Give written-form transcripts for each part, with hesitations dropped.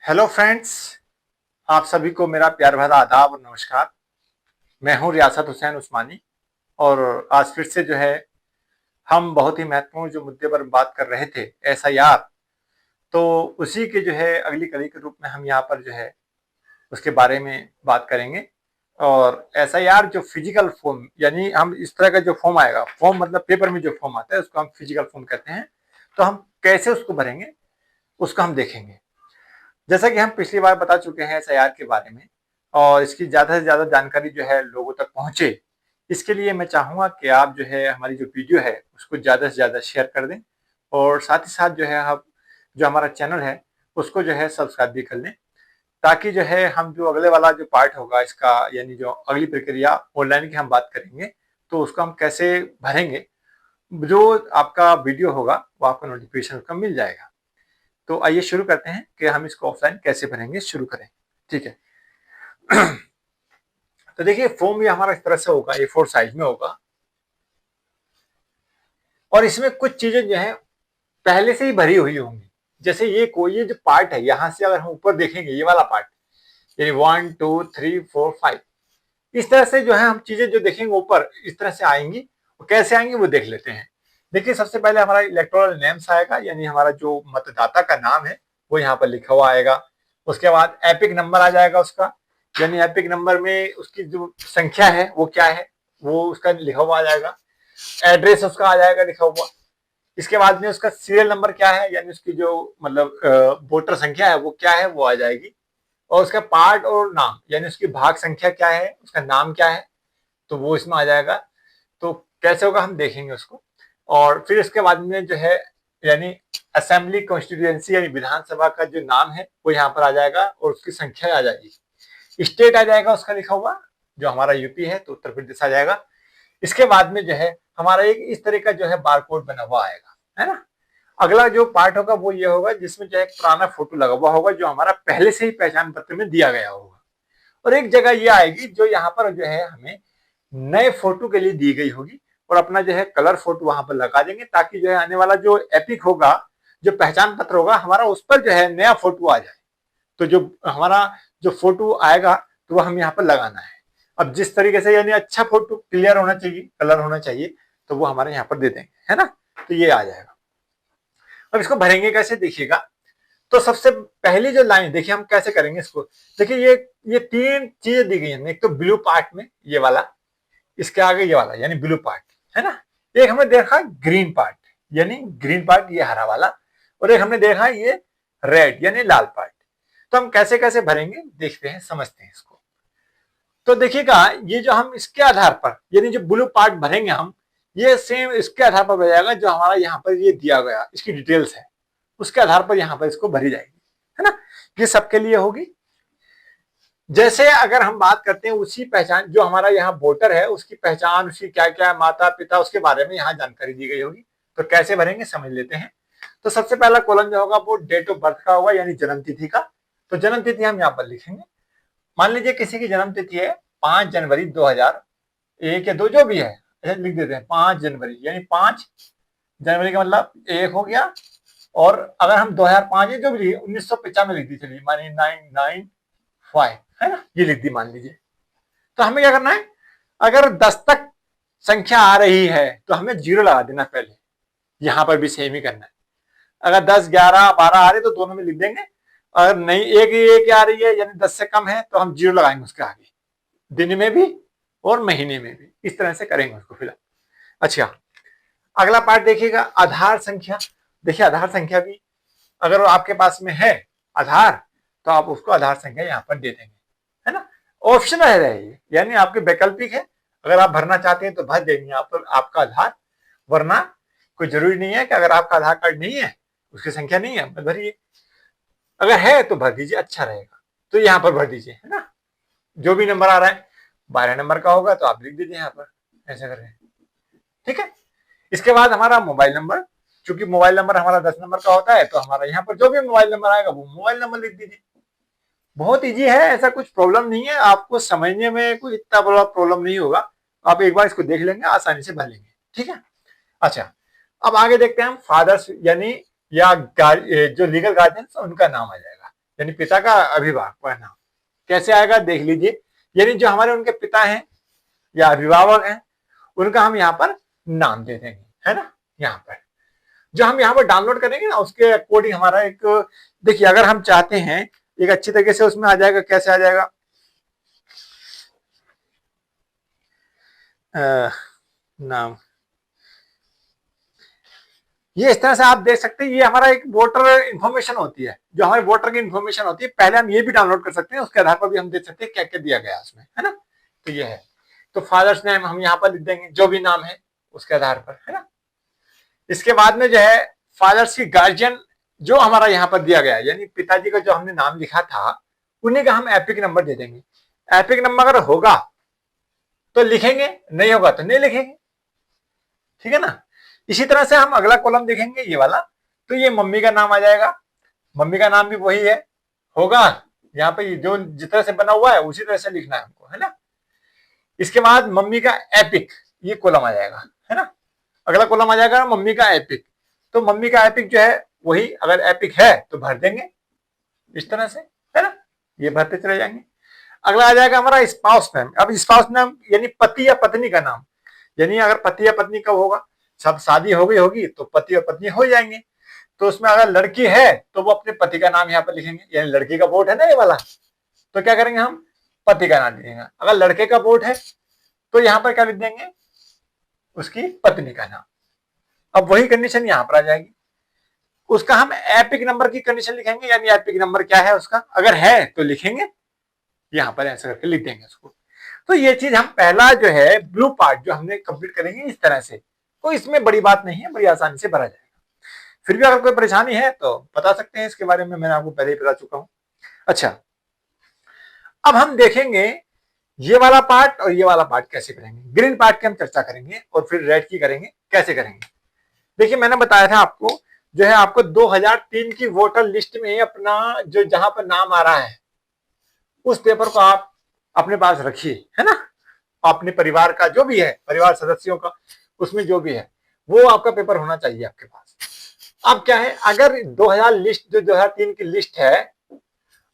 Hello friends. आप सभी को मेरा प्यार भरा आदाब और नमस्कार। मैं हूं रियासत हुसैन उस्मानी और आज फिर से जो है हम बहुत ही महत्वपूर्ण जो मुद्दे पर बात कर रहे थे, एसआईआर। तो उसी के जो है अगली कड़ी के रूप में हम यहाँ पर जो है उसके बारे में बात करेंगे। और एसआईआर जो फिजिकल फॉर्म, यानी हम इस तरह का जो फॉर्म आएगा, फॉर्म मतलब पेपर में जो फॉर्म आता है उसको हम फिजिकल फॉर्म कहते हैं। तो हम कैसे उसको भरेंगे उसको हम देखेंगे। जैसा कि हम पिछली बार बता चुके हैं एसआईआर के बारे में, और इसकी ज़्यादा से ज़्यादा जानकारी जो है लोगों तक पहुंचे, इसके लिए मैं चाहूँगा कि आप जो है हमारी जो वीडियो है उसको ज़्यादा से ज़्यादा शेयर कर दें, और साथ ही साथ जो है आप जो हमारा चैनल है उसको जो है सब्सक्राइब भी कर लें, ताकि जो है हम जो अगले वाला जो पार्ट होगा इसका, यानी जो अगली प्रक्रिया ऑनलाइन की हम बात करेंगे, तो उसको हम कैसे भरेंगे, जो आपका वीडियो होगा वो आपको नोटिफिकेशन उसका मिल जाएगा। तो आइए शुरू करते हैं कि हम इसको ऑफलाइन कैसे भरेंगे, शुरू करें। ठीक है। तो देखिए फॉर्म भी हमारा इस तरह से होगा, A4 साइज में होगा, और इसमें कुछ चीजें जो है पहले से ही भरी हुई होंगी। जैसे ये जो पार्ट है, यहां से अगर हम ऊपर देखेंगे ये वाला पार्ट, यानी 1 2 3 4 5, इस तरह से जो है हम चीजें जो देखेंगे ऊपर इस तरह से आएंगी। वो कैसे आएंगी वो देख लेते हैं। देखिए सबसे पहले हमारा इलेक्टोरल नेम्स आएगा, यानी हमारा जो मतदाता का नाम है वो यहाँ पर लिखा हुआ आएगा। उसके बाद एपिक नंबर आ जाएगा उसका, यानी एपिक नंबर में उसकी जो संख्या है वो क्या है वो उसका लिखा हुआ आ जाएगा। एड्रेस उसका आ जाएगा लिखा हुआ। इसके बाद में उसका सीरियल नंबर क्या है, यानी उसकी जो मतलब वोटर संख्या है वो क्या है वो आ जाएगी। और उसका पार्ट और नाम, यानी उसकी भाग संख्या क्या है, उसका नाम क्या है, तो वो इसमें आ जाएगा। तो कैसे होगा हम देखेंगे उसको। और फिर इसके बाद में जो है यानी असेंबली कॉन्स्टिट्यूएंसी, यानी विधानसभा का जो नाम है वो यहाँ पर आ जाएगा और उसकी संख्या आ जाएगी। स्टेट आ जाएगा उसका लिखा हुआ, जो हमारा यूपी है तो उत्तर प्रदेश आ जाएगा। इसके बाद में जो है हमारा एक इस तरह का जो है बारकोड बना हुआ आएगा, है ना। अगला जो पार्ट होगा वो ये होगा जिसमें जो है एक पुराना फोटो लगा हुआ होगा, जो हमारा पहले से ही पहचान पत्र में दिया गया होगा। और एक जगह ये आएगी जो यहाँ पर जो है हमें नए फोटो के लिए दी गई होगी, और अपना जो है कलर फोटो वहां पर लगा देंगे, ताकि जो है आने वाला जो एपिक होगा, जो पहचान पत्र होगा हमारा, उस पर जो है नया फोटो आ जाए। तो जो हमारा जो फोटो आएगा तो वो हम यहाँ पर लगाना है। अब जिस तरीके से, यानी अच्छा फोटो क्लियर होना चाहिए, कलर होना चाहिए, तो वो हमारे यहाँ पर दे देंगे, है ना। तो ये आ जाएगा। अब इसको भरेंगे कैसे देखिएगा। तो सबसे पहली जो लाइन देखिए हम कैसे करेंगे इसको। देखिए ये तीन चीजें दी गई हैं। एक तो ब्लू पार्ट में ये वाला, इसके आगे ये वाला यानी ब्लू पार्ट, है ना। एक हमने देखा ग्रीन पार्ट, यानी ग्रीन पार्ट ये हरा वाला, और एक हमने देखा ये रेड यानी लाल पार्ट। तो हम कैसे कैसे भरेंगे देखते हैं, समझते हैं इसको। तो देखिएगा ये जो हम इसके आधार पर, यानी जो ब्लू पार्ट भरेंगे हम, ये सेम इसके आधार पर भरेगा जो हमारा यहाँ पर ये दिया गया इसकी डिटेल्स है, उसके आधार पर यहाँ पर इसको भरी जाएगी, है ना। ये सबके लिए होगी। जैसे अगर हम बात करते हैं उसी पहचान, जो हमारा यहाँ वोटर है उसकी पहचान, उसकी क्या क्या माता पिता, उसके बारे में यहाँ जानकारी दी गई होगी। तो कैसे भरेंगे समझ लेते हैं। तो सबसे पहला कॉलम जो होगा वो डेट ऑफ बर्थ का होगा, यानी जन्म तिथि का। तो जन्म तिथि हम यहाँ पर लिखेंगे। मान लीजिए किसी की जन्म तिथि है 5 जनवरी 2001 या 2, जो भी है, ऐसे लिख देते हैं 5 जनवरी, यानी 5 जनवरी का मतलब एक हो गया। और अगर हम 2005 है जो भी 1995 लिख दी, चलिए मानिए 995, है ना, ये लिख दी मान लीजिए। तो हमें क्या करना है, अगर 10 तक संख्या आ रही है तो हमें 0 लगा देना पहले। यहां पर भी सेम ही करना है। अगर 10 11 12 आ रहे तो दोनों में लिख देंगे। अगर नहीं एक आ रही है यानी 10 से कम है तो हम 0 लगाएंगे उसके आगे, दिन में भी और महीने में भी। इस तरह से करेंगे उसको फिलहाल। अच्छा, अगला पार्ट देखिएगा, आधार संख्या। देखिए आधार संख्या भी अगर आपके पास में है आधार, तो आप उसको आधार संख्या यहाँ पर दे देंगे, है ना। ऑप्शनल है ये, यानी आपके वैकल्पिक है। अगर आप भरना चाहते हैं तो भर देंगे यहाँ पर आपका आधार, वरना कोई जरूरी नहीं है कि अगर आपका आधार कार्ड नहीं है, उसकी संख्या नहीं है, मत भरिए। अगर है तो भर दीजिए, अच्छा रहेगा। तो यहाँ पर भर दीजिए, है ना। जो भी नंबर आ रहा है 12 नंबर का होगा तो आप लिख दीजिए यहाँ पर, ऐसा कर रहे हैं, ठीक है। इसके बाद हमारा मोबाइल नंबर, चूंकि मोबाइल नंबर हमारा 10 नंबर का होता है, तो हमारा यहाँ पर जो भी मोबाइल नंबर आएगा वो मोबाइल नंबर लिख दीजिए। बहुत इजी है, ऐसा कुछ प्रॉब्लम नहीं है, आपको समझने में कोई इतना बड़ा प्रॉब्लम नहीं होगा। आप एक बार इसको देख लेंगे, आसानी से भर लेंगे, ठीक है। अच्छा, अब आगे देखते हैं हम फादर्स, यानी या जो लीगल गार्जियन उनका नाम आ जाएगा। यानी पिता का अभिभावक का नाम कैसे आएगा देख लीजिए। यानी जो हमारे उनके पिता हैं या अभिभावक हैं उनका हम यहाँ पर नाम दे देंगे, है ना। यहाँ पर जो हम यहाँ पर डाउनलोड करेंगे ना उसके अकॉर्डिंग हमारा एक, देखिए अगर हम चाहते हैं एक अच्छी तरीके से उसमें आ जाएगा, कैसे आ जाएगा, नाम ये इस तरह से आप देख सकते हैं। ये हमारा एक वोटर इन्फॉर्मेशन होती है, जो हमारे वोटर की इन्फॉर्मेशन होती है। पहले हम ये भी डाउनलोड कर सकते हैं, उसके आधार पर भी हम देख सकते हैं क्या क्या दिया गया उसमें, है ना। तो ये है, तो फादर्स नेम हम यहाँ पर लिख देंगे जो भी नाम है उसके आधार पर, है ना। इसके बाद में जो है फादर्स की गार्जियन जो हमारा यहाँ पर दिया गया है, यानी पिताजी का जो हमने नाम लिखा था उन्हीं का हम एपिक नंबर दे देंगे। एपिक नंबर अगर होगा तो लिखेंगे, नहीं होगा तो नहीं लिखेंगे, ठीक है ना। इसी तरह से हम अगला कॉलम देखेंगे ये वाला, तो ये मम्मी का नाम आ जाएगा। मम्मी का नाम भी वही है, होगा यहाँ पे जो जिस तरह से बना हुआ है उसी तरह से लिखना है हमको, है ना। इसके बाद मम्मी का एपिक ये कॉलम आ जाएगा, है ना। अगला कॉलम आ जाएगा मम्मी का एपिक, तो मम्मी का एपिक जो है वही, अगर एपिक है तो भर देंगे इस तरह से, है ना। ये भरते चले जाएंगे। अगला आ जाएगा हमारा स्पाउस नेम। अब स्पाउस नेम यानी पति या पत्नी का नाम, यानी अगर पति या पत्नी का होगा, सब शादी हो गई होगी तो पति और पत्नी हो जाएंगे। तो उसमें अगर लड़की है तो वो अपने पति का नाम यहाँ पर लिखेंगे, यानी लड़की का वोट है ना ये वाला, तो क्या करेंगे हम पति का नाम लिखेंगे। अगर लड़के का वोट है तो यहाँ पर क्या लिख देंगे, उसकी पत्नी का नाम। अब वही कंडीशन यहाँ पर आ जाएगी, उसका हम एपिक नंबर की कंडीशन लिखेंगे, यानी एपिक नंबर क्या है उसका, अगर है तो लिखेंगे, यहाँ पर ऐसा करके लिख देंगे उसको। तो ये चीज हम पहला जो है ब्लू पार्ट जो हमने कंप्लीट करेंगे इस तरह से, तो इसमें बड़ी बात नहीं है, बड़ी आसानी से भरा जाएगा। फिर भी अगर कोई परेशानी है तो बता सकते हैं, इसके बारे में मैंने आपको पहले ही बता चुका हूं। अच्छा, अब हम देखेंगे ये वाला पार्ट और ये वाला पार्ट कैसे करेंगे। ग्रीन पार्ट की हम चर्चा करेंगे और फिर रेड की करेंगे कैसे करेंगे। देखिए मैंने बताया था आपको, जो है आपको 2003 की वोटर लिस्ट में अपना जो जहां पर नाम आ रहा है उस पेपर को आप अपने पास रखिए, है ना। अपने परिवार का जो भी है, परिवार सदस्यों का, उसमें जो भी है वो आपका पेपर होना चाहिए आपके पास। अब क्या है, अगर 2000 लिस्ट जो 2003 की लिस्ट है,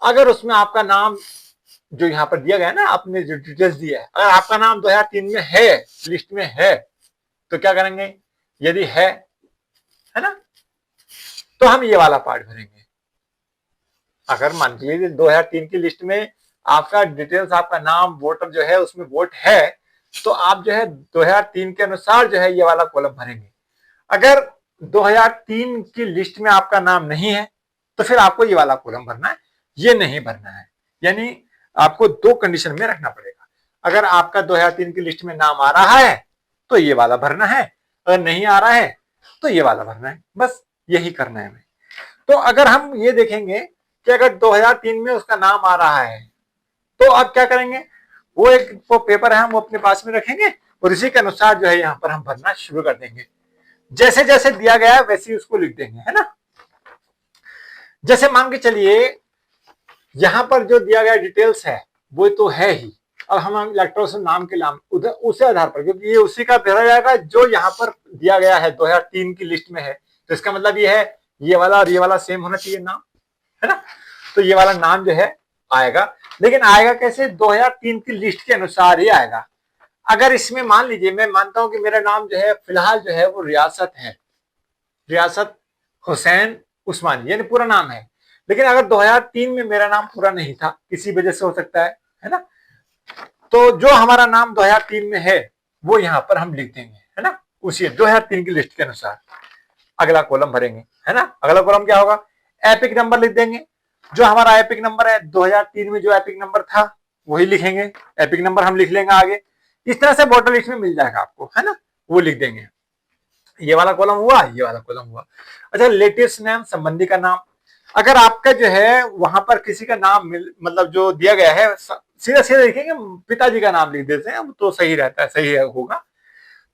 अगर उसमें आपका नाम जो यहाँ पर दिया गया है ना, आपने जो डिटेल्स दिया है, अगर आपका नाम 2003 में है, लिस्ट में है, तो क्या करेंगे, यदि है ना, तो हम ये वाला पार्ट भरेंगे। अगर मान लीजिए 2003 की लिस्ट में आपका डिटेल्स, आपका नाम, वोटर जो है उसमें वोट है, तो आप जो है 2003 के अनुसार जो है ये वाला कॉलम भरेंगे। अगर 2003 की लिस्ट में आपका नाम नहीं है तो फिर आपको ये वाला कॉलम भरना है, ये नहीं भरना है। यानी आपको दो कंडीशन में रखना पड़ेगा। अगर आपका 2003 की लिस्ट में नाम आ रहा है तो ये वाला भरना है, अगर नहीं आ रहा है तो ये वाला भरना है, बस यही करना है हमें। तो अगर हम ये देखेंगे कि अगर 2003 में उसका नाम आ रहा है तो अब क्या करेंगे, वो पेपर है हम वो अपने पास में रखेंगे और इसी के अनुसार जो है यहाँ पर हम भरना शुरू कर देंगे। जैसे जैसे दिया गया है वैसे ही उसको लिख देंगे, है ना। जैसे मान के चलिए यहाँ पर जो दिया गया डिटेल्स है वो तो है ही, अब हम इलेक्ट्रोल नाम के नाम उधर उसी आधार पर, क्योंकि ये उसी का भरा जाएगा जो यहाँ पर दिया गया है 2003 की लिस्ट में है, तो इसका मतलब ये है ये वाला और ये वाला सेम होना चाहिए नाम, है ना। तो ये वाला नाम जो है आएगा, लेकिन आएगा कैसे, 2003 की लिस्ट के अनुसार ही आएगा। अगर इसमें मान लीजिए मैं मानता हूं कि मेरा नाम जो है फिलहाल जो है वो रियासत है, रियासत हुसैन उस्मानी, यानी पूरा नाम है, लेकिन अगर 2003 में मेरा नाम पूरा नहीं था, किसी वजह से हो सकता है ना, तो जो हमारा नाम 2003 में है वो यहाँ पर हम लिख देंगे, है ना, उसी 2003 की लिस्ट के अनुसार अगला कॉलम भरेंगे, है ना। अगला कॉलम क्या होगा, एपिक नंबर लिख देंगे। जो हमारा एपिक नंबर है 2003 में जो एपिक नंबर था वही लिखेंगे, एपिक नंबर हम लिख लेंगे आगे। इस तरह से वोटर लिस्ट में मिल जाएगा आपको, है ना, वो लिख देंगे। ये वाला कॉलम हुआ, ये वाला कॉलम हुआ। अच्छा, लेटेस्ट नेम, संबंधी का नाम। अगर आपका जो है वहां पर किसी का नाम मतलब जो दिया गया है, सीधा सीधा लिखेंगे, पिताजी का नाम लिख देते हैं तो सही रहता है, सही होगा।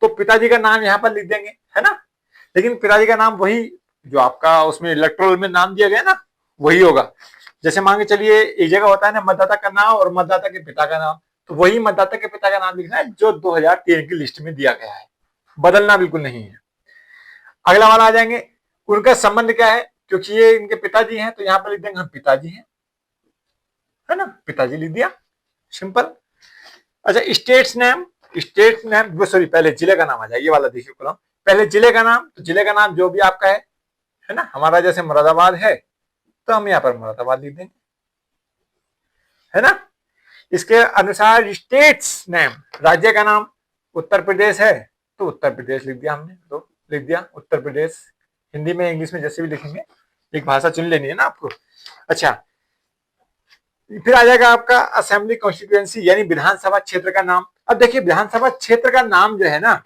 तो पिताजी का नाम यहाँ पर लिख देंगे, है ना। लेकिन पिताजी का नाम वही जो आपका उसमें इलेक्ट्रोल में नाम दिया गया ना वही होगा। जैसे मान के चलिए एक जगह होता है ना मतदाता का नाम और मतदाता के पिता का नाम, तो वही मतदाता के पिता का नाम लिखना है जो 2003 की लिस्ट में दिया गया है, बदलना बिल्कुल नहीं है। अगला वाला आ जाएंगे, उनका संबंध क्या है, क्योंकि ये इनके पिताजी हैं तो यहाँ पर लिख देंगे हम पिताजी हैं, है ना, पिताजी लिख दिया, सिंपल। अच्छा, स्टेट्स नेम सॉरी, पहले जिले का नाम आ जाए, ये वाला देखिए कॉलम, पहले जिले का नाम, तो जिले का नाम जो भी आपका है ना, हमारा जैसे मुरादाबाद है तो हम यहाँ पर मुरादाबाद लिख देंगे, है ना। इसके अनुसार स्टेट्स नेम, राज्य का नाम, उत्तर प्रदेश है तो उत्तर प्रदेश लिख दिया हमने, तो लिख दिया उत्तर प्रदेश, हिंदी में इंग्लिश में जैसे भी लिखेंगे, एक भाषा चुन लेनी है ना आपको। अच्छा, फिर आ जाएगा आपका असेंबली कॉन्स्टिट्यूएंसी, यानी विधानसभा क्षेत्र का नाम। अब देखिए, विधानसभा क्षेत्र का नाम जो है ना,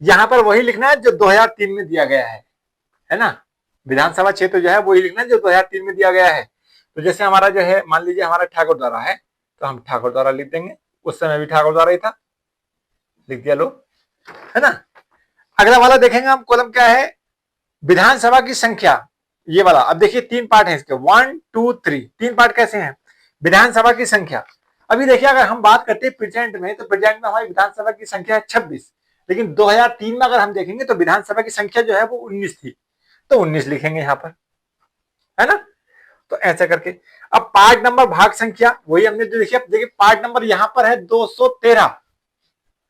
यहां पर वही लिखना है जो 2003 में दिया गया है ना। विधानसभा क्षेत्र जो है वही लिखना है जो 2003 में दिया गया है। तो जैसे हमारा जो है, मान लीजिए हमारा ठाकुर द्वारा है, तो हम ठाकुर द्वारा लिख देंगे, उस समय भी ठाकुर द्वारा ही था, लिख दिया लो, है ना। अगला वाला देखेंगे हम, कॉलम क्या है, विधानसभा की संख्या, ये वाला। अब देखिए 3 पार्ट है इसके, 1 2 3, 3 पार्ट कैसे हैं, विधानसभा की संख्या। अभी देखिए, अगर हम बात करते हैं प्रेजेंट में, तो प्रेजेंट में हमारी विधानसभा की संख्या है 26, लेकिन 2003 में अगर हम देखेंगे तो विधानसभा की संख्या जो है वो 19 थी, तो 19 लिखेंगे यहाँ पर, है ना। तो ऐसा करके, अब पार्ट नंबर भाग संख्या वही हमने जो देखिए पार्ट नंबर यहाँ पर है 213,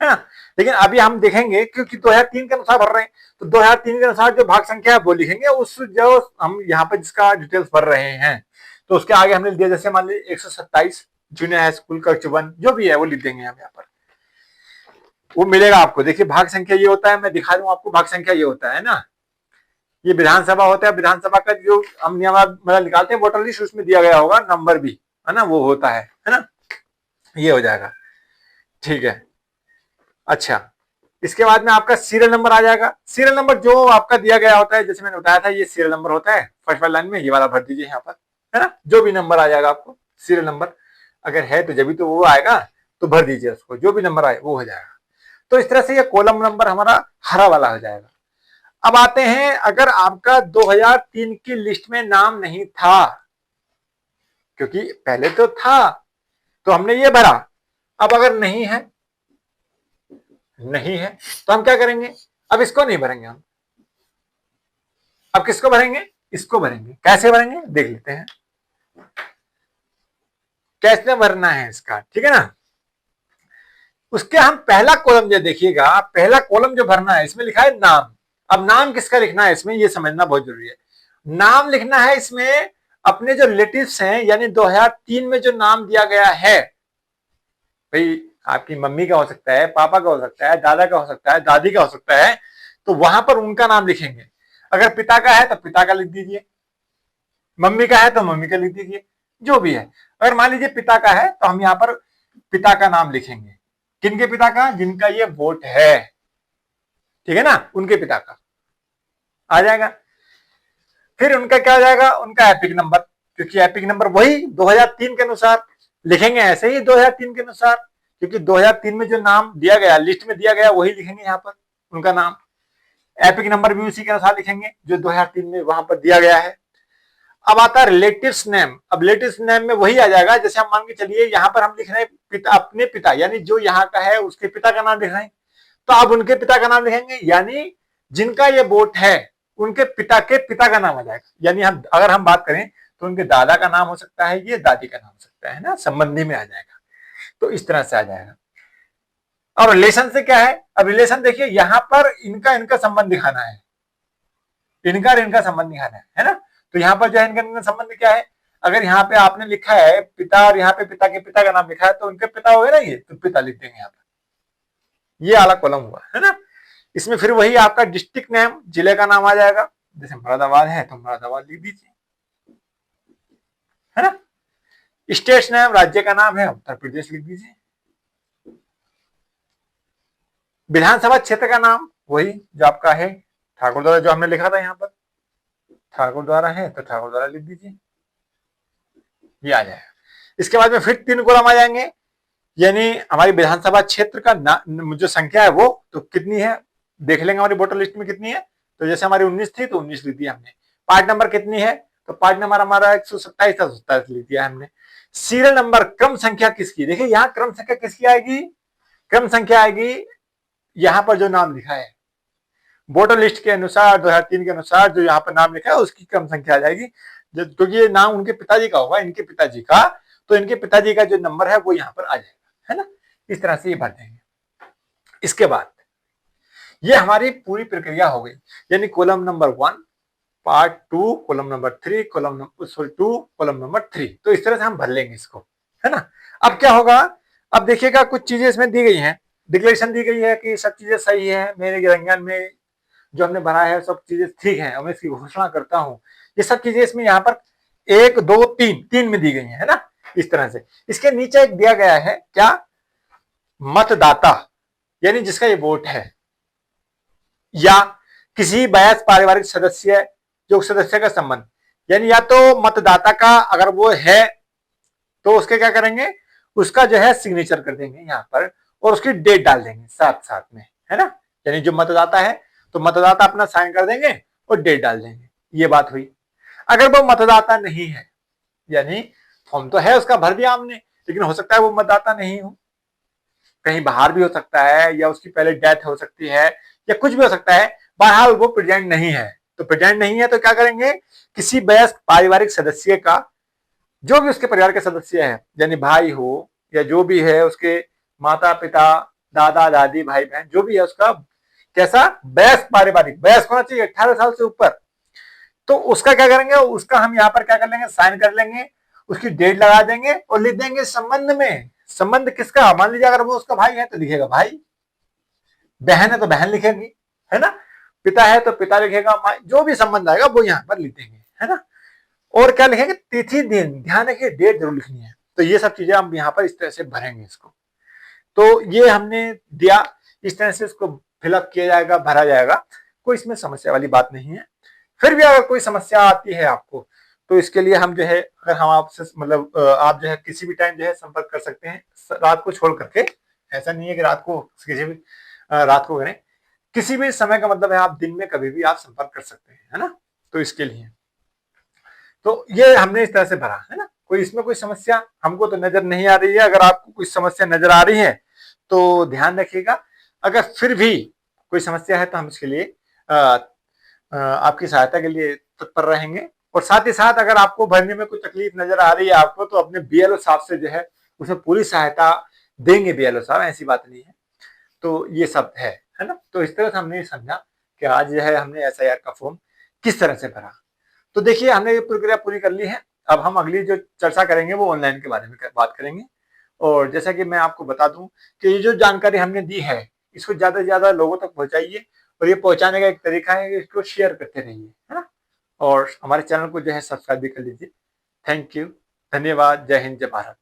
है ना। लेकिन अभी हम देखेंगे क्योंकि 2003 के अनुसार भर रहे हैं, तो 2003 के अनुसार जो भाग संख्या है वो लिखेंगे, उस जो हम यहाँ पर जिसका डिटेल्स भर रहे हैं, तो उसके आगे हमने दिया, जैसे मान लीजिए 127 जूनियर हाई स्कूल कक्ष 1 जो भी है वो लिख देंगे हम यहाँ पर, वो मिलेगा आपको। देखिए भाग संख्या ये होता है, मैं दिखा दूं आपको, भाग संख्या ये होता है ना, ये विधानसभा होता है, विधानसभा का जो हम नियम मतलब निकालते हैं वोटर लिस्ट, उसमें दिया गया होगा नंबर भी, है ना, वो होता है ना, ये हो जाएगा, ठीक है। अच्छा, इसके बाद में आपका सीरियल नंबर आ जाएगा। सीरियल नंबर जो आपका दिया गया होता है, जैसे मैंने बताया था, ये सीरियल नंबर होता है, फर्स्ट वाली लाइन में ये वाला भर दीजिए यहाँ पर, है ना। जो भी नंबर आ जाएगा आपको, सीरियल नंबर अगर है तो जब भी तो वो आएगा, तो भर दीजिए उसको, जो भी नंबर आए वो हो जाएगा। तो इस तरह से ये कॉलम नंबर हमारा हरा वाला हो जाएगा। अब आते हैं, अगर आपका 2003 की लिस्ट में नाम नहीं था, क्योंकि पहले तो था तो हमने ये भरा, अब अगर नहीं है तो हम क्या करेंगे, अब इसको नहीं भरेंगे हम, अब किसको भरेंगे, इसको भरेंगे। कैसे भरेंगे देख लेते हैं, कैसे भरना है इसका, ठीक है ना। उसके हम पहला कॉलम जो देखिएगा, पहला कॉलम जो भरना है, इसमें लिखा है नाम। अब नाम किसका लिखना है इसमें, ये समझना बहुत जरूरी है। नाम लिखना है इसमें अपने जो रिलेटिव्स हैं, यानी 2003 में जो नाम दिया गया है, भाई आपकी मम्मी का हो सकता है, पापा का हो सकता है, दादा का हो सकता है, दादी का हो सकता है, तो वहां पर उनका नाम लिखेंगे। अगर पिता का है तो पिता का लिख दीजिए, मम्मी का है तो मम्मी का लिख दीजिए, जो भी है। अगर मान लीजिए पिता का है तो हम यहाँ पर पिता का नाम लिखेंगे, किनके पिता का, जिनका ये वोट है, ठीक है ना, उनके पिता का आ जाएगा। फिर उनका क्या आ जाएगा, उनका एपिक नंबर, क्योंकि एपिक नंबर वही 2003 के अनुसार लिखेंगे, ऐसे ही 2003 के अनुसार, क्योंकि 2003 में जो नाम दिया गया, लिस्ट में दिया गया, वही लिखेंगे यहाँ पर उनका नाम। एपिक नंबर भी उसी के अनुसार लिखेंगे जो 2003 में वहां पर दिया गया है। अब आता है रिलेटिव्स नेम। अब रिलेटिव्स नेम में वही आ जाएगा, जैसे हम मान के चलिए यहाँ पर हम लिख रहे हैं पिता, अपने पिता, यानी जो यहाँ का है उसके पिता का नाम लिख रहे हैं, तो अब उनके पिता का नाम लिखेंगे, यानी जिनका ये वोट है उनके पिता के पिता का नाम आ जाएगा। यानी हम अगर हम बात करें तो उनके दादा का नाम हो सकता है, ये दादी का नाम हो सकता है ना, संबंधी में आ जाएगा। तो इस तरह से आ जाएगा। और रिलेशन से क्या है, अब रिलेशन देखिए, यहाँ पर इनका इनका संबंध दिखाना है, इनका और इनका संबंध दिखाना है ना। तो यहाँ पर जो है इनका इनका संबंध क्या है, अगर यहाँ पे आपने लिखा है पिता और यहाँ पे पिता के पिता का नाम लिखा है, तो उनके पिता हो गए ना, ये तो पिता लिख देंगे यहाँ पर, ये आला कॉलम हुआ, है ना। इसमें फिर वही आपका डिस्ट्रिक्ट नेम, जिले का नाम आ जाएगा, जैसे मुरादाबाद है तो मुरादाबाद लिख दीजिए, है ना। स्टेट नेम, राज्य का नाम है, उत्तर प्रदेश लिख दीजिए। विधानसभा क्षेत्र का नाम वही जो आपका है, ठाकुर द्वारा जो हमने लिखा था, यहाँ पर ठाकुर द्वारा है तो ठाकुर द्वारा लिख दीजिए, ये आ जाएगा। इसके बाद में फिर 3 कॉलम आ जाएंगे, यानी हमारी विधानसभा क्षेत्र का जो संख्या है वो तो कितनी है देख लेंगे, हमारी वोटर लिस्ट में कितनी है, तो जैसे हमारी 19 थी तो 19 लिख दिया हमने। पार्ट नंबर कितनी है, तो पार्ट नंबर हमारा 127 था, 27 लिख दिया हमने। सीरियल नंबर, क्रम संख्या किसकी, देखिए यहाँ क्रम संख्या किसकी आएगी, क्रम संख्या आएगी यहाँ पर जो नाम लिखा है वोटर लिस्ट के अनुसार, 2003 के अनुसार जो यहाँ पर नाम लिखा है उसकी क्रम संख्या आ जाएगी। क्योंकि ये नाम उनके पिताजी का होगा, इनके पिताजी का, तो इनके पिताजी का जो नंबर है वो यहाँ पर आ जाएगा, है ना। इस तरह से ये भर देंगे। इसके बाद ये हमारी पूरी प्रक्रिया हो गई, यानी column number 1, part 2, column number 3, column number 2, column number 3। तो इस तरह से हम भर लेंगे इसको, है ना। अब क्या होगा, अब देखिएगा कुछ चीजें इसमें दी गई हैं, डिक्लेरेशन दी गई है कि सब चीजें सही है, मेरे ज्ञान में जो हमने भरा है सब चीजें ठीक है, और मैं इसकी घोषणा करता हूँ। ये सब चीजें इसमें यहाँ पर 1, 2, 3 में दी गई है ना, इस तरह से। इसके नीचे एक दिया गया है क्या, मतदाता, यानी जिसका ये वोट है, या किसी वयस्क पारिवारिक सदस्य, जो सदस्य का संबंध, यानी या तो मतदाता का अगर वो है तो उसके क्या करेंगे, उसका जो है सिग्नेचर कर देंगे यहाँ पर, और उसकी डेट डाल देंगे साथ साथ में, है ना। यानी जो मतदाता है तो मतदाता अपना साइन कर देंगे और डेट डाल देंगे, ये बात हुई। अगर वो मतदाता नहीं है, यानी फॉर्म तो है उसका भर दिया हमने, लेकिन हो सकता है वो मतदाता नहीं हो, कहीं बाहर भी हो सकता है, या उसकी पहले डेथ हो सकती है, या कुछ भी हो सकता है, बहरहाल वो प्रेजेंट नहीं है। तो प्रेजेंट नहीं है तो क्या करेंगे, किसी वयस्क पारिवारिक सदस्य का, जो भी उसके परिवार के सदस्य है, यानी भाई हो या जो भी है, उसके माता पिता, दादा दादी, भाई बहन, जो भी है उसका कैसा वयस्क पारिवारिक, वयस्क होना चाहिए 18 साल से ऊपर, तो उसका क्या करेंगे, उसका हम यहाँ पर क्या कर लेंगे, साइन कर लेंगे, उसकी डेट लगा देंगे और लिख देंगे संबंध में। संबंध किसका, मान लीजिए अगर वो उसका भाई है तो लिखेगा भाई, बहन है तो बहन लिखेंगी, है ना, पिता है तो पिता लिखेगा, जो भी संबंध आएगा वो यहाँ पर लिख देंगे, है ना। और क्या लिखेंगे, तिथि दिन, ध्यान रखिए डेट जरूर लिखनी है। तो ये सब चीजें हम यहाँ पर इस तरह से भरेंगे इसको। तो ये हमने दिया, इस तरह से इसको फिलअप किया जाएगा, भरा जाएगा, कोई इसमें समस्या वाली बात नहीं है। फिर भी अगर कोई समस्या आती है आपको, तो इसके लिए हम जो है, अगर हम आपसे मतलब आप जो है किसी भी टाइम जो है संपर्क कर सकते हैं, रात को छोड़ करके। ऐसा नहीं है कि रात को किसी भी रात को करें, किसी भी समय का मतलब है आप दिन में कभी भी आप संपर्क कर सकते हैं, है ना। तो इसके लिए तो ये हमने इस तरह से भरा, है ना। कोई इसमें कोई समस्या हमको तो नजर नहीं आ रही है, अगर आपको कोई समस्या नजर आ रही है तो ध्यान रखिएगा। अगर फिर भी कोई समस्या है तो हम इसके लिए आपकी सहायता के लिए तत्पर रहेंगे। और साथ ही साथ अगर आपको भरने में कोई तकलीफ नजर आ रही है आपको, तो अपने बीएलओ साहब से जो है उसमें पूरी सहायता देंगे बीएलओ साहब, ऐसी बात नहीं है। तो ये सब है ना। तो इस तरह से हमने समझा कि आज जो है हमने एसआईआर का फॉर्म किस तरह से भरा। तो देखिए हमने ये प्रक्रिया पूरी कर ली है। अब हम अगली जो चर्चा करेंगे वो ऑनलाइन के बारे में बात करेंगे। और जैसा कि मैं आपको बता दूं कि ये जो जानकारी हमने दी है, इसको ज्यादा से ज्यादा लोगों तक पहुंचाइए, और ये पहुंचाने का एक तरीका है कि इसको शेयर करते रहिए, है ना। और हमारे चैनल को जो है सब्सक्राइब भी कर लीजिए। थैंक यू, धन्यवाद, जय हिंद, जय भारत।